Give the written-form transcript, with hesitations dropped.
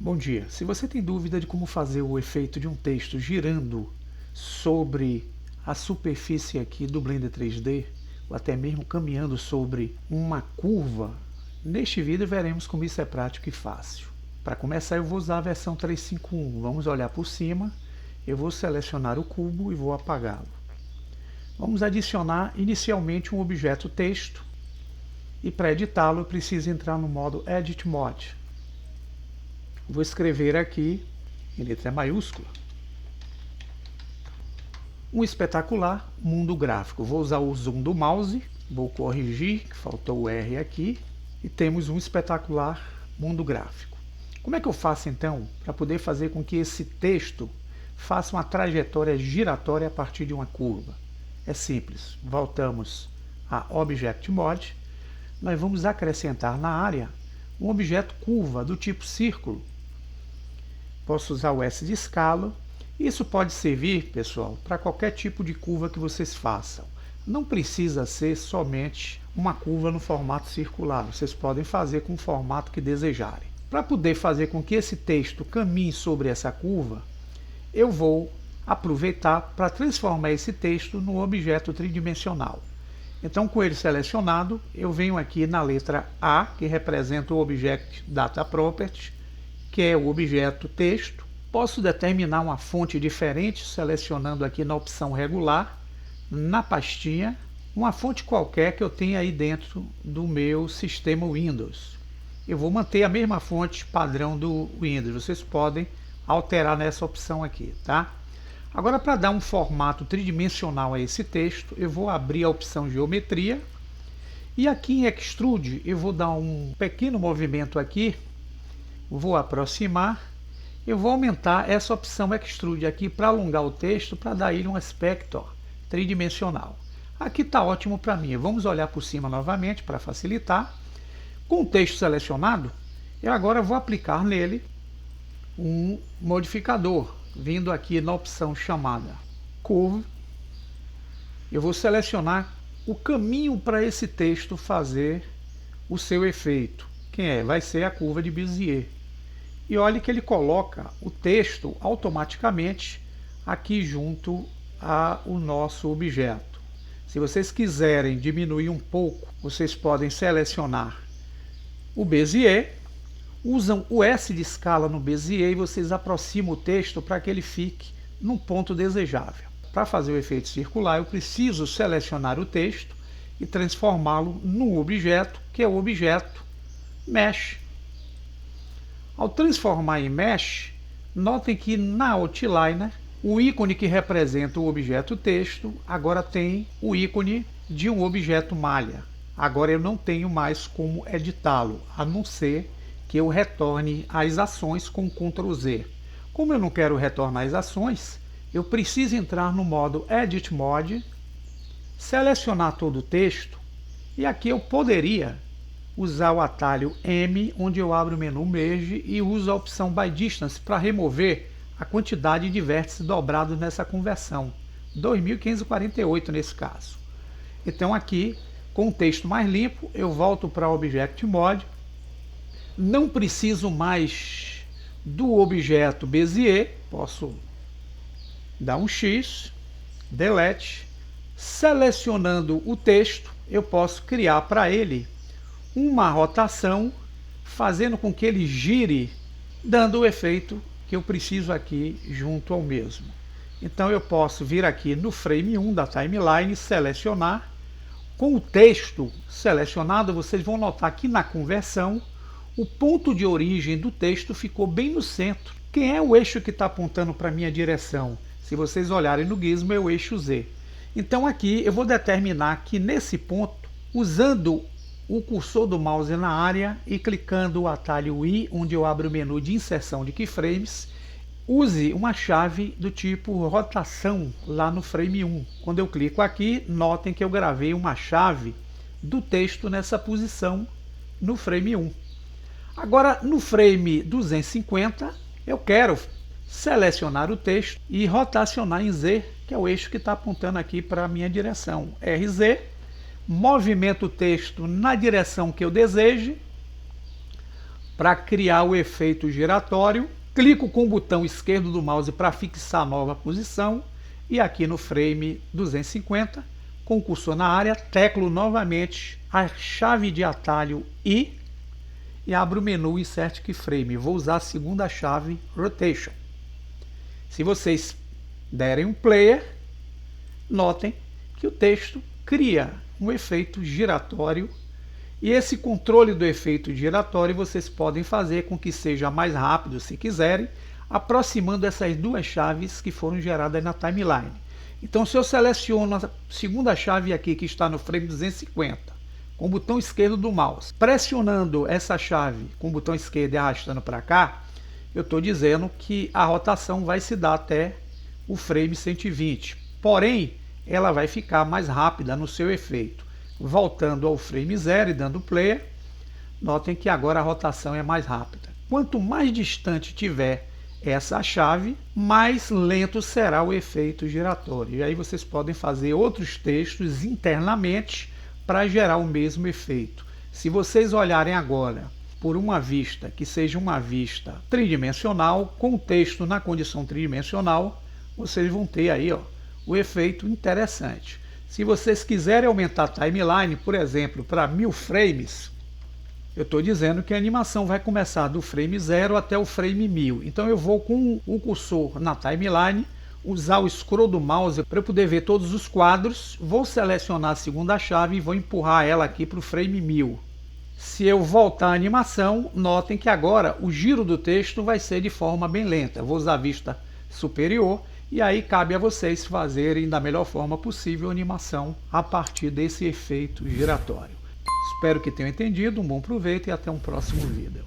Bom dia. Se você tem dúvida de como fazer o efeito de um texto girando sobre a superfície aqui do Blender 3D, ou até mesmo caminhando sobre uma curva, neste vídeo veremos como isso é prático e fácil. Para começar, eu vou usar a versão 351. Vamos olhar por cima, eu vou selecionar o cubo e vou apagá-lo. Vamos adicionar inicialmente um objeto texto, e para editá-lo eu preciso entrar no modo Edit Mode. Vou escrever aqui, em letra maiúscula, um espetacular mundo gráfico. Vou usar o zoom do mouse, vou corrigir, que faltou o R aqui, e temos um espetacular mundo gráfico. Como é que eu faço então para poder fazer com que esse texto faça uma trajetória giratória a partir de uma curva? É simples, voltamos a Object Mode, nós vamos acrescentar na área um objeto curva do tipo círculo. Posso usar o S de escala. Isso pode servir, pessoal, para qualquer tipo de curva que vocês façam. Não precisa ser somente uma curva no formato circular. Vocês podem fazer com o formato que desejarem. Para poder fazer com que esse texto caminhe sobre essa curva, eu vou aproveitar para transformar esse texto num objeto tridimensional. Então, com ele selecionado, eu venho aqui na letra A, que representa o Object Data Property, que é o objeto texto. Posso determinar uma fonte diferente, selecionando aqui na opção regular, na pastinha, uma fonte qualquer que eu tenha aí dentro do meu sistema Windows. Eu vou manter a mesma fonte padrão do Windows, vocês podem alterar nessa opção aqui, tá? Agora, para dar um formato tridimensional a esse texto, eu vou abrir a opção Geometria, e aqui em Extrude eu vou dar um pequeno movimento aqui, vou aproximar, eu vou aumentar essa opção Extrude aqui para alongar o texto, para dar ele um aspecto tridimensional. Aqui está ótimo para mim. Vamos olhar por cima novamente para facilitar. Com o texto selecionado, eu agora vou aplicar nele um modificador, vindo aqui na opção chamada Curve. Eu vou selecionar o caminho para esse texto fazer o seu efeito. Quem é? Vai ser a curva de Bezier. E olhe que ele coloca o texto automaticamente aqui junto ao nosso objeto. Se vocês quiserem diminuir um pouco, vocês podem selecionar o Bezier, usam o S de escala no Bezier e vocês aproximam o texto para que ele fique num ponto desejável. Para fazer o efeito circular, eu preciso selecionar o texto e transformá-lo num objeto, que é o objeto Mesh. Ao transformar em Mesh, notem que na Outliner, o ícone que representa o objeto texto, agora tem o ícone de um objeto malha. Agora eu não tenho mais como editá-lo, a não ser que eu retorne às ações com Ctrl Z. Como eu não quero retornar às ações, eu preciso entrar no modo Edit Mode, selecionar todo o texto, e aqui eu poderia usar o atalho M, onde eu abro o menu Merge e uso a opção By Distance para remover a quantidade de vértices dobrados nessa conversão, 2548 nesse caso. Então aqui, com o texto mais limpo, eu volto para o Object Mode, não preciso mais do objeto Bezier, posso dar um X, Delete, selecionando o texto, eu posso criar para ele uma rotação, fazendo com que ele gire, dando o efeito que eu preciso aqui junto ao mesmo. Então eu posso vir aqui no frame 1 da timeline, selecionar. Com o texto selecionado, vocês vão notar que na conversão, o ponto de origem do texto ficou bem no centro. Quem é o eixo que está apontando para a minha direção? Se vocês olharem no gizmo, é o eixo Z. Então aqui eu vou determinar que nesse ponto, usando o cursor do mouse na área e clicando o atalho I, onde eu abro o menu de inserção de keyframes, use uma chave do tipo rotação lá no frame 1. Quando eu clico aqui, notem que eu gravei uma chave do texto nessa posição no frame 1. Agora, no frame 250, eu quero selecionar o texto e rotacionar em Z, que é o eixo que está apontando aqui para a minha direção. RZ, movimento o texto na direção que eu deseje, para criar o efeito giratório. Clico com o botão esquerdo do mouse para fixar a nova posição e aqui no frame 250, com o cursor na área, teclo novamente a chave de atalho I e abro o menu Insert Keyframe. Vou usar a segunda chave Rotation. Se vocês derem um player, notem que o texto cria um efeito giratório. E esse controle do efeito giratório vocês podem fazer com que seja mais rápido, se quiserem, aproximando essas duas chaves que foram geradas na timeline. Então, se eu seleciono a segunda chave aqui, que está no frame 250, com o botão esquerdo do mouse, pressionando essa chave com o botão esquerdo e arrastando para cá, eu estou dizendo que a rotação vai se dar até o frame 120. Porém, ela vai ficar mais rápida no seu efeito. Voltando ao frame 0 e dando player, notem que agora a rotação é mais rápida. Quanto mais distante tiver essa chave, mais lento será o efeito giratório. E aí vocês podem fazer outros textos internamente para gerar o mesmo efeito. Se vocês olharem agora por uma vista que seja uma vista tridimensional, com o texto na condição tridimensional, vocês vão ter aí o efeito interessante. Se vocês quiserem aumentar a timeline, por exemplo, para 1000 frames, eu estou dizendo que a animação vai começar do frame 0 até o frame 1000. Então eu vou com o cursor na timeline, usar o scroll do mouse para eu poder ver todos os quadros, vou selecionar a segunda chave e vou empurrar ela aqui para o frame 1000. Se eu voltar a animação, notem que agora o giro do texto vai ser de forma bem lenta. Eu vou usar a vista superior. E aí cabe a vocês fazerem da melhor forma possível a animação a partir desse efeito giratório. Espero que tenham entendido, um bom proveito e até um próximo vídeo.